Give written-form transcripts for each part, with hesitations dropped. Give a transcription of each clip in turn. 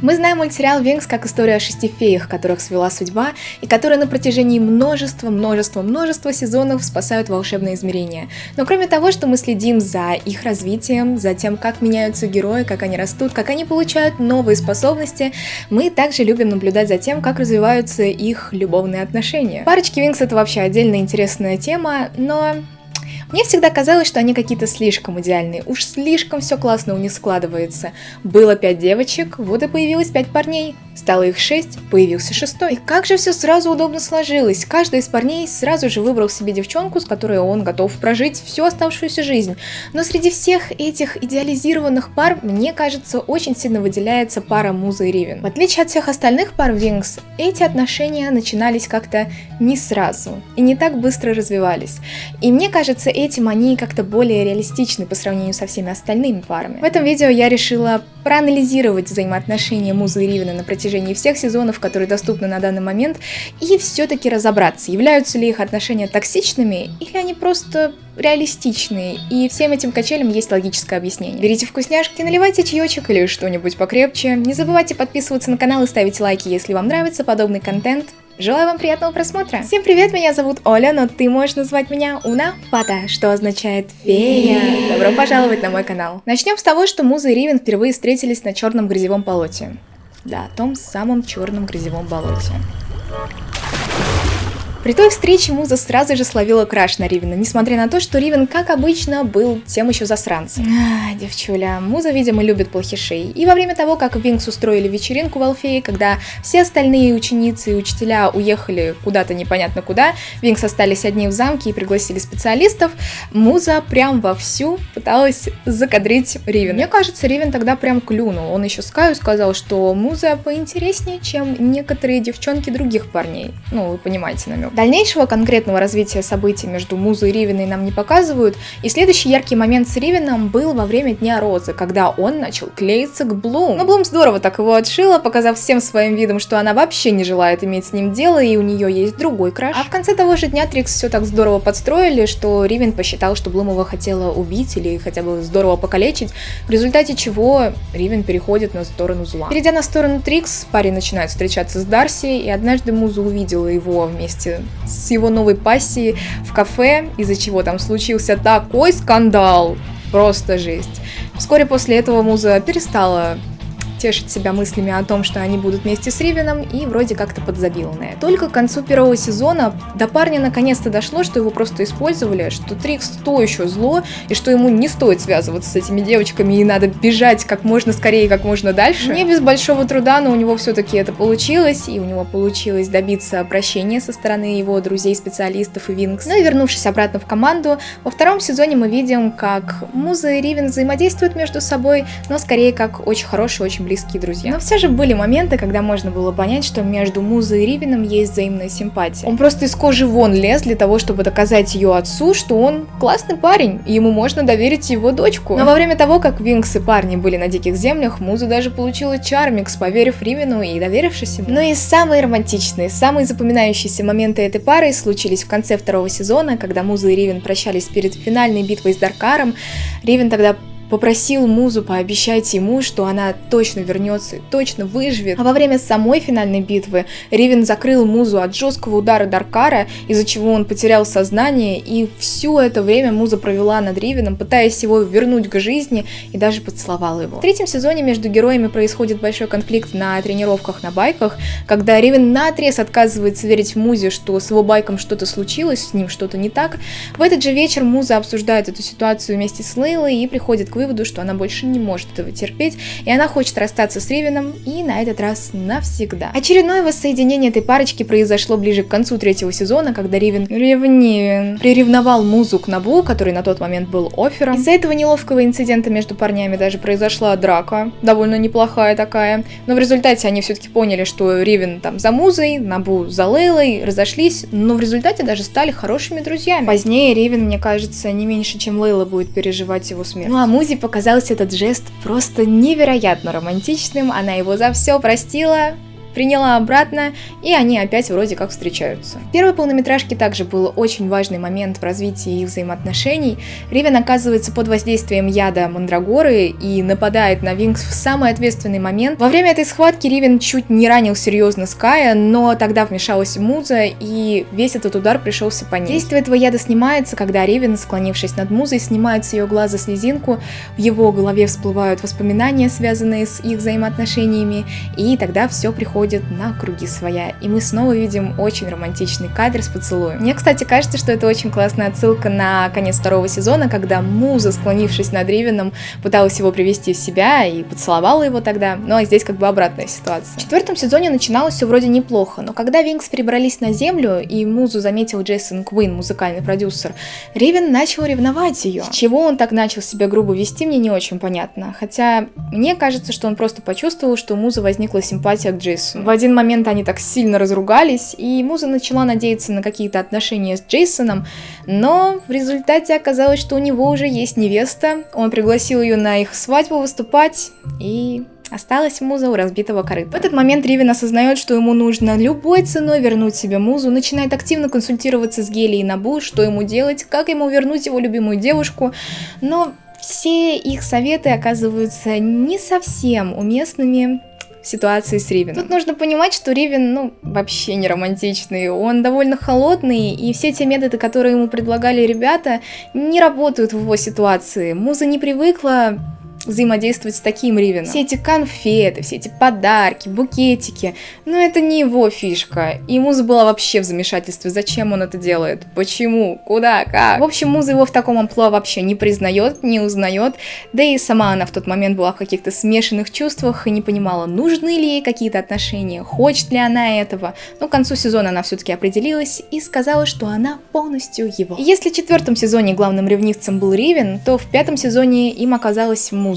Мы знаем мультсериал «Винкс» как историю о 6 феях, которых свела судьба, и которые на протяжении множества сезонов спасают волшебные измерения. Но кроме того, что мы следим за их развитием, за тем, как меняются герои, как они растут, как они получают новые способности, мы также любим наблюдать за тем, как развиваются их любовные отношения. Парочки Винкс — это вообще отдельная интересная тема, но мне всегда казалось, что они какие-то слишком идеальные, уж слишком все классно у них складывается. Было 5 девочек, вот и появилось 5 парней. Стало их 6, появился 6-й. И как же все сразу удобно сложилось. Каждый из парней сразу же выбрал себе девчонку, с которой он готов прожить всю оставшуюся жизнь. Но среди всех этих идеализированных пар, мне кажется, очень сильно выделяется пара Муза и Ривен. В отличие от всех остальных пар Винкс, эти отношения начинались как-то не сразу и не так быстро развивались. И мне кажется, этим они как-то более реалистичны по сравнению со всеми остальными парами. В этом видео я решила проанализировать взаимоотношения Муза и Ривена на протяжении всех сезонов, которые доступны на данный момент, и все-таки разобраться, являются ли их отношения токсичными, или они просто реалистичные, и всем этим качелям есть логическое объяснение. Берите вкусняшки, наливайте чаечек или что-нибудь покрепче. Не забывайте подписываться на канал и ставить лайки, если вам нравится подобный контент. Желаю вам приятного просмотра! Всем привет, меня зовут Оля, но ты можешь назвать меня Уна Пата, что означает фея. Добро пожаловать на мой канал. Начнем с того, что Муза и Ривен впервые встретились на черном грязевом болоте. Да, том самом черном грязевом болоте. При той встрече Муза сразу же словила краш на Ривена, несмотря на то, что Ривен, как обычно, был тем еще засранцем. Девчуля, Муза, видимо, любит плохишей. И во время того, как Винкс устроили вечеринку в Алфее, когда все остальные ученицы и учителя уехали куда-то непонятно куда, Винкс остались одни в замке и пригласили специалистов, Муза прям вовсю пыталась закадрить Ривена. Мне кажется, Ривен тогда прям клюнул. Он еще Скаю сказал, что Муза поинтереснее, чем некоторые девчонки других парней. Ну, вы понимаете намек. Дальнейшего конкретного развития событий между Музой и Ривеной нам не показывают, и следующий яркий момент с Ривеном был во время Дня Розы, когда он начал клеиться к Блум. Но Блум здорово так его отшила, показав всем своим видом, что она вообще не желает иметь с ним дело, и у нее есть другой краш. А в конце того же дня Трикс все так здорово подстроили, что Ривен посчитал, что Блум его хотела убить или хотя бы здорово покалечить, в результате чего Ривен переходит на сторону зла. Перейдя на сторону Трикс, парень начинает встречаться с Дарси, и однажды Муза увидела его вместе с его новой пассией в кафе, из-за чего там случился такой скандал. Просто жесть. Вскоре после этого Муза перестала тешить себя мыслями о том, что они будут вместе с Ривеном, и вроде как-то подзабила на это. Только к концу первого сезона до парня наконец-то дошло, что его просто использовали, что Трикс то еще зло, и что ему не стоит связываться с этими девочками, и надо бежать как можно скорее, как можно дальше. Не без большого труда, но у него все-таки это получилось, и у него получилось добиться прощения со стороны его друзей-специалистов и Винкс. Ну и вернувшись обратно в команду, во втором сезоне мы видим, как Муза и Ривен взаимодействуют между собой, но скорее как очень хорошие, очень близкие друзья. Но все же были моменты, когда можно было понять, что между Музой и Ривеном есть взаимная симпатия. Он просто из кожи вон лез для того, чтобы доказать ее отцу, что он классный парень, и ему можно доверить его дочку. Но во время того, как Винкс и парни были на диких землях, Муза даже получила чармикс, поверив Ривену и доверившись ему. Но и самые романтичные, самые запоминающиеся моменты этой пары случились в конце второго сезона, когда Муза и Ривен прощались перед финальной битвой с Даркаром. Ривен тогда попросил Музу пообещать ему, что она точно вернется и точно выживет. А во время самой финальной битвы Ривен закрыл Музу от жесткого удара Даркара, из-за чего он потерял сознание, и все это время Муза провела над Ривеном, пытаясь его вернуть к жизни, и даже поцеловала его. В третьем сезоне между героями происходит большой конфликт на тренировках на байках, когда Ривен наотрез отказывается верить Музе, что с его байком что-то случилось, с ним что-то не так. В этот же вечер Муза обсуждает эту ситуацию вместе с Лейлой и приходит к выводу, что она больше не может этого терпеть, и она хочет расстаться с Ривеном, и на этот раз навсегда. Очередное воссоединение этой парочки произошло ближе к концу третьего сезона, когда Ривен приревновал Музу к Набу, который на тот момент был Оффером. Из-за этого неловкого инцидента между парнями даже произошла драка, довольно неплохая такая, но в результате они все-таки поняли, что Ривен там за Музой, Набу за Лейлой, разошлись, но в результате даже стали хорошими друзьями. Позднее Ривен, мне кажется, не меньше, чем Лейла будет переживать его смерть. Ну а Музе показался этот жест просто невероятно романтичным, она его за все простила, приняла обратно, и они опять вроде как встречаются. В первой полнометражке также был очень важный момент в развитии их взаимоотношений. Ривен оказывается под воздействием яда мандрагоры и нападает на Винкс в самый ответственный момент. Во время этой схватки Ривен чуть не ранил серьезно Ская, но тогда вмешалась Муза, и весь этот удар пришелся по ней. Действие этого яда снимается, когда Ривен, склонившись над Музой, снимает с ее глаза слезинку, в его голове всплывают воспоминания, связанные с их взаимоотношениями, и тогда все приходит на круги своя, и мы снова видим очень романтичный кадр с поцелуем. Мне, кстати, кажется, что это очень классная отсылка на конец второго сезона, когда Муза, склонившись над Ривеном, пыталась его привести в себя и поцеловала его тогда, ну а здесь как бы обратная ситуация. В четвертом сезоне начиналось все вроде неплохо, но когда Винкс перебрались на Землю и Музу заметил Джейсон Куин, музыкальный продюсер, Ривен начал ревновать ее. С чего он так начал себя грубо вести, мне не очень понятно, хотя мне кажется, что он просто почувствовал, что у Музы возникла симпатия к Джейсону. В один момент они так сильно разругались, и Муза начала надеяться на какие-то отношения с Джейсоном, но в результате оказалось, что у него уже есть невеста, он пригласил ее на их свадьбу выступать, и осталась Муза у разбитого корыта. В этот момент Ривен осознает, что ему нужно любой ценой вернуть себе Музу, начинает активно консультироваться с Гели и Набу, что ему делать, как ему вернуть его любимую девушку, но все их советы оказываются не совсем уместными в ситуации с Ривеном. Тут нужно понимать, что Ривен, вообще не романтичный, он довольно холодный, и все те методы, которые ему предлагали ребята, не работают в его ситуации. Муза не привыкла взаимодействовать с таким Ривеном. Все эти конфеты, все эти подарки, букетики, это не его фишка. И Муза была вообще в замешательстве, зачем он это делает, почему, куда, как. В общем, Муза его в таком амплуа вообще не признает, не узнает, да и сама она в тот момент была в каких-то смешанных чувствах и не понимала, нужны ли ей какие-то отношения, хочет ли она этого. Но к концу сезона она все-таки определилась и сказала, что она полностью его. И если в четвертом сезоне главным ревнивцем был Ривен, то в пятом сезоне им оказалась Муза.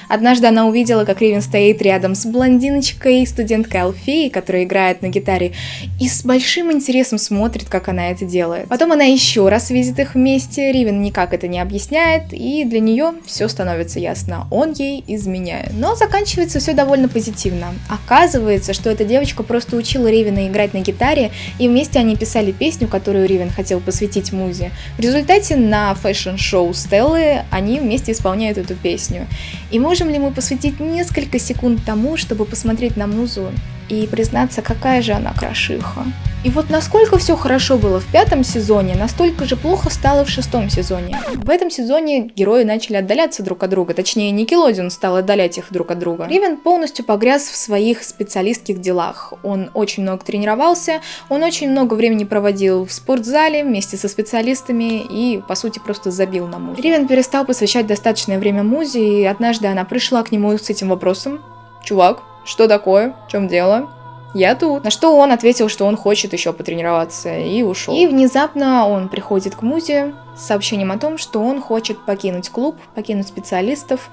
Однажды она увидела, как Ривен стоит рядом с блондиночкой, студенткой Алфеей, которая играет на гитаре, и с большим интересом смотрит, как она это делает. Потом она еще раз видит их вместе, Ривен никак это не объясняет, и для нее все становится ясно, он ей изменяет. Но заканчивается все довольно позитивно. Оказывается, что эта девочка просто учила Ривена играть на гитаре, и вместе они писали песню, которую Ривен хотел посвятить Музе. В результате на фэшн-шоу Стеллы они вместе исполняют эту песню. И можем ли мы посвятить несколько секунд тому, чтобы посмотреть на Музу и признаться, какая же она крошиха? И вот насколько все хорошо было в пятом сезоне, настолько же плохо стало в шестом сезоне. В этом сезоне герои начали отдаляться друг от друга, точнее Никелодеон стал отдалять их друг от друга. Ривен полностью погряз в своих специалистских делах. Он очень много тренировался, он очень много времени проводил в спортзале вместе со специалистами и, по сути, просто забил на Музу. Ривен перестал посвящать достаточное время Музе, и однажды она пришла к нему с этим вопросом: «Чувак, что такое? В чем дело? Я тут». На что он ответил, что он хочет еще потренироваться, и ушел. И внезапно он приходит к Музе с сообщением о том, что он хочет покинуть клуб, покинуть специалистов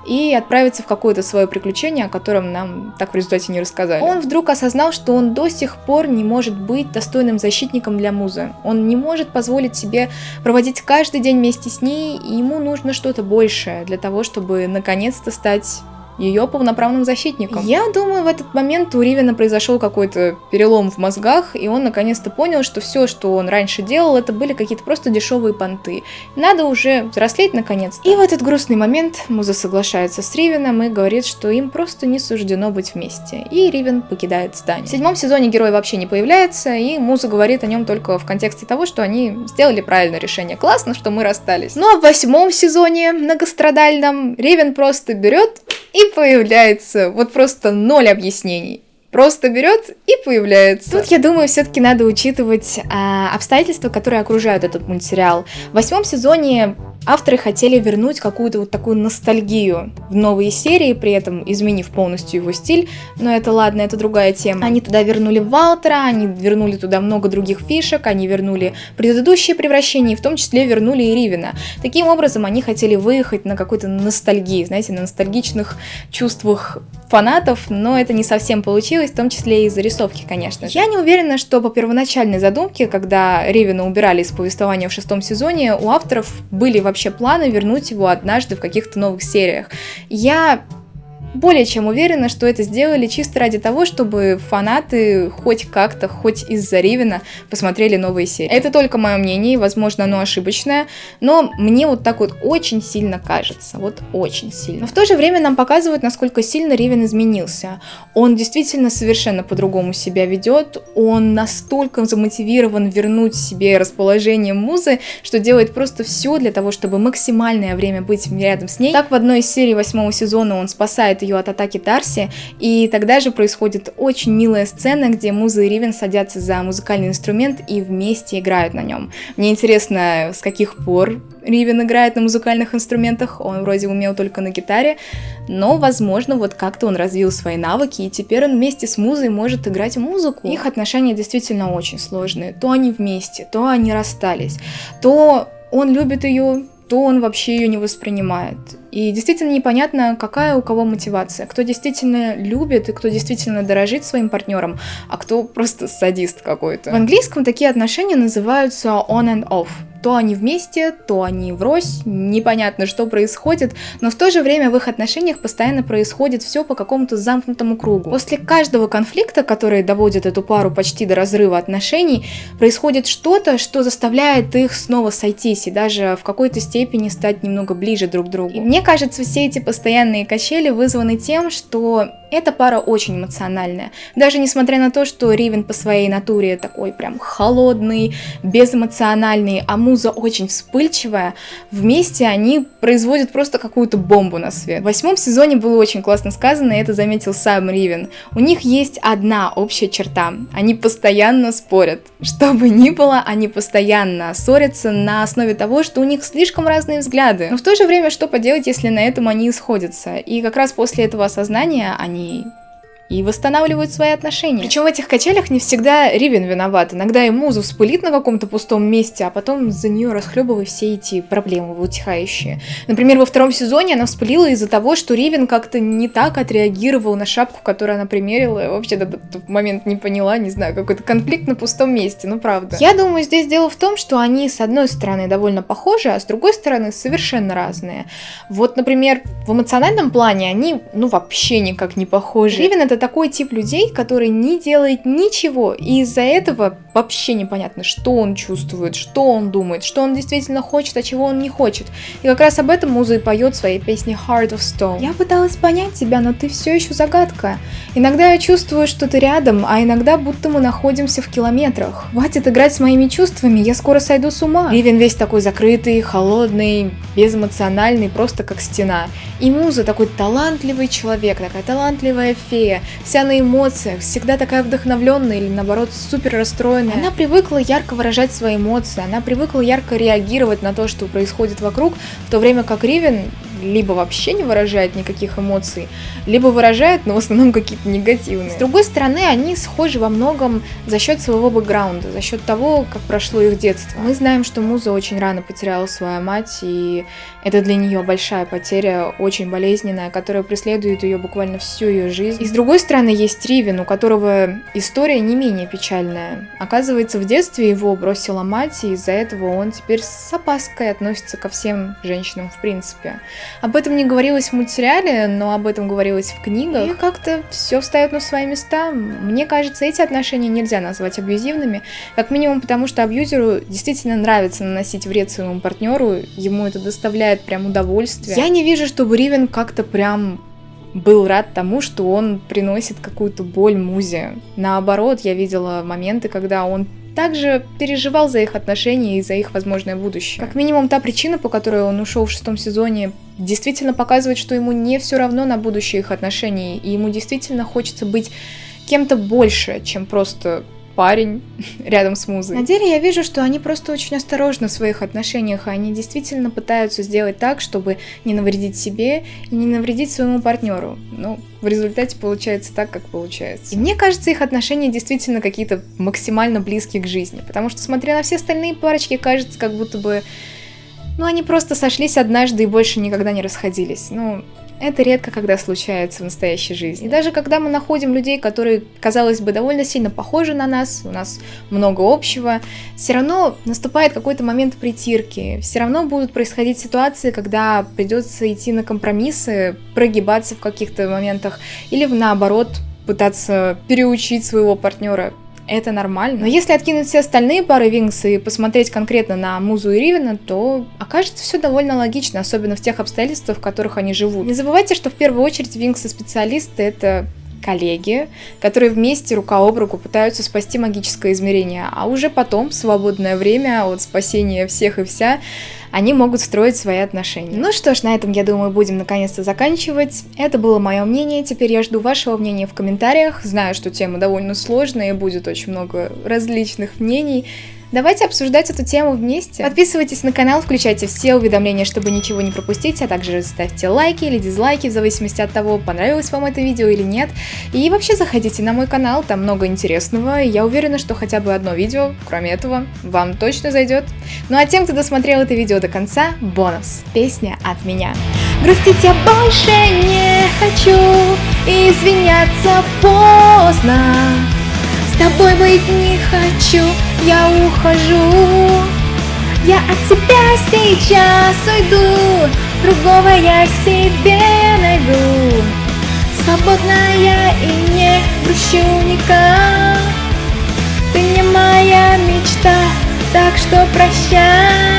и отправиться в какое-то свое приключение, о котором нам так в результате не рассказали. Он вдруг осознал, что он до сих пор не может быть достойным защитником для Музы. Он не может позволить себе проводить каждый день вместе с ней, и ему нужно что-то большее для того, чтобы наконец-то стать ее полноправным защитником. Я думаю, в этот момент у Ривена произошел какой-то перелом в мозгах, и он наконец-то понял, что все, что он раньше делал, это были какие-то просто дешевые понты. Надо уже взрослеть наконец-то. И в этот грустный момент Муза соглашается с Ривеном и говорит, что им просто не суждено быть вместе. И Ривен покидает здание. В седьмом сезоне герой вообще не появляется, и Муза говорит о нем только в контексте того, что они сделали правильное решение. Классно, что мы расстались. Ну а в восьмом сезоне, многострадальном, Ривен просто берет и появляется. Вот просто ноль объяснений. Просто берет и появляется. Тут, я думаю, все-таки надо учитывать обстоятельства, которые окружают этот мультсериал. В восьмом сезоне авторы хотели вернуть какую-то вот такую ностальгию в новые серии, при этом изменив полностью его стиль, но это ладно, это другая тема. Они туда вернули Валтера, они вернули туда много других фишек, они вернули предыдущие превращения, и в том числе вернули и Ривена. Таким образом, они хотели выехать на какой-то ностальгии, знаете, на ностальгичных чувствах фанатов, но это не совсем получилось, в том числе и из-за рисовки, конечно же. Я не уверена, что по первоначальной задумке, когда Ривена убирали из повествования в шестом сезоне, у авторов были вообще планы вернуть его однажды в каких-то новых сериях. Я более чем уверена, что это сделали чисто ради того, чтобы фанаты хоть как-то, хоть из-за Ривена посмотрели новые серии. Это только мое мнение, возможно, оно ошибочное, но мне вот так вот очень сильно кажется, вот очень сильно. Но в то же время нам показывают, насколько сильно Ривен изменился. Он действительно совершенно по-другому себя ведет, он настолько замотивирован вернуть себе расположение музы, что делает просто все для того, чтобы максимальное время быть рядом с ней. Так, в одной из серий 8 сезона он спасает ее от атаки Дарси, и тогда же происходит очень милая сцена, где Муза и Ривен садятся за музыкальный инструмент и вместе играют на нем. Мне интересно, с каких пор Ривен играет на музыкальных инструментах, он вроде умел только на гитаре, но, возможно, вот как-то он развил свои навыки, и теперь он вместе с Музой может играть музыку. Их отношения действительно очень сложные. То они вместе, то они расстались, то он любит ее, то он вообще ее не воспринимает. И действительно непонятно, какая у кого мотивация. Кто действительно любит и кто действительно дорожит своим партнером, а кто просто садист какой-то. В английском такие отношения называются on and off. То они вместе, то они врозь, непонятно, что происходит, но в то же время в их отношениях постоянно происходит все по какому-то замкнутому кругу. После каждого конфликта, который доводит эту пару почти до разрыва отношений, происходит что-то, что заставляет их снова сойтись и даже в какой-то степени стать немного ближе друг к другу. И мне кажется, все эти постоянные качели вызваны тем, что эта пара очень эмоциональная. Даже несмотря на то, что Ривен по своей натуре такой прям холодный, безэмоциональный, а Муза очень вспыльчивая, вместе они производят просто какую-то бомбу на свет. В 8 сезоне было очень классно сказано, и это заметил сам Ривен. У них есть одна общая черта. Они постоянно спорят. Что бы ни было, они постоянно ссорятся на основе того, что у них слишком разные взгляды. Но в то же время, что поделать, если на этом они и сходятся? И как раз после этого осознания они и восстанавливают свои отношения. Причем в этих качелях не всегда Ривен виноват. Иногда и Муза вспылит на каком-то пустом месте, а потом за нее расхлебывая все эти проблемы утихающие. Например, во 2 сезоне она вспылила из-за того, что Ривен как-то не так отреагировал на шапку, которую она примерила. Вообще до этого момента не поняла, не знаю, какой-то конфликт на пустом месте, ну правда. Я думаю, здесь дело в том, что они с одной стороны довольно похожи, а с другой стороны совершенно разные. Вот, например, в эмоциональном плане они, вообще никак не похожи. Ривен — это такой тип людей, который не делает ничего, и из-за этого вообще непонятно, что он чувствует, что он думает, что он действительно хочет, а чего он не хочет. И как раз об этом Муза и поет в своей песне Heart of Stone. Я пыталась понять тебя, но ты все еще загадка. Иногда я чувствую, что ты рядом, а иногда будто мы находимся в километрах. Хватит играть с моими чувствами, я скоро сойду с ума. Ривен весь такой закрытый, холодный, безэмоциональный, просто как стена. И Муза такой талантливый человек, такая талантливая фея, вся на эмоциях, всегда такая вдохновленная или наоборот супер расстроенная. Она привыкла ярко выражать свои эмоции, она привыкла ярко реагировать на то, что происходит вокруг, в то время как Ривен либо вообще не выражает никаких эмоций, либо выражает, но в основном какие-то негативные. С другой стороны, они схожи во многом за счет своего бэкграунда, за счет того, как прошло их детство. Мы знаем, что Муза очень рано потеряла свою мать, и это для нее большая потеря, очень болезненная, которая преследует ее буквально всю ее жизнь. И с другой стороны, есть Ривен, у которого история не менее печальная. Оказывается, в детстве его бросила мать, и из-за этого он теперь с опаской относится ко всем женщинам в принципе. Об этом не говорилось в мультсериале, но об этом говорилось в книгах. И как-то все встает на свои места. Мне кажется, эти отношения нельзя назвать абьюзивными, как минимум потому, что абьюзеру действительно нравится наносить вред своему партнеру, ему это доставляет прям удовольствие. Я не вижу, чтобы Ривен как-то прям был рад тому, что он приносит какую-то боль Музе. Наоборот, я видела моменты, когда он также переживал за их отношения и за их возможное будущее. Как минимум, та причина, по которой он ушел в 6 сезоне, действительно показывает, что ему не все равно на будущее их отношений, и ему действительно хочется быть кем-то больше, чем просто парень рядом с Музой. На деле я вижу, что они просто очень осторожны в своих отношениях, и они действительно пытаются сделать так, чтобы не навредить себе и не навредить своему партнеру. Но в результате получается так, как получается. И мне кажется, их отношения действительно какие-то максимально близкие к жизни, потому что, смотря на все остальные парочки, кажется, как будто бы, они просто сошлись однажды и больше никогда не расходились. Это редко когда случается в настоящей жизни. И даже когда мы находим людей, которые, казалось бы, довольно сильно похожи на нас, у нас много общего, все равно наступает какой-то момент притирки, все равно будут происходить ситуации, когда придется идти на компромиссы, прогибаться в каких-то моментах или наоборот пытаться переучить своего партнера. Это нормально. Но если откинуть все остальные пары Винкс и посмотреть конкретно на Музу и Ривена, то окажется все довольно логично, особенно в тех обстоятельствах, в которых они живут. Не забывайте, что в первую очередь Винкс и специалисты — это коллеги, которые вместе рука об руку пытаются спасти магическое измерение, а уже потом, в свободное время от спасения всех и вся, они могут строить свои отношения. Ну что ж, на этом, я думаю, будем наконец-то заканчивать. Это было мое мнение, теперь я жду вашего мнения в комментариях. Знаю, что тема довольно сложная и будет очень много различных мнений. Давайте обсуждать эту тему вместе. Подписывайтесь на канал, включайте все уведомления, чтобы ничего не пропустить, а также ставьте лайки или дизлайки, в зависимости от того, понравилось вам это видео или нет. И вообще заходите на мой канал, там много интересного, и я уверена, что хотя бы одно видео, кроме этого, вам точно зайдет. Ну а тем, кто досмотрел это видео до конца, бонус. Песня от меня. Грустить я больше не хочу, и извиняться поздно. С тобой быть не хочу, я ухожу. Я от тебя сейчас уйду, другого я себе найду. Свободная и не грущу никак. Ты не моя мечта, так что прощай.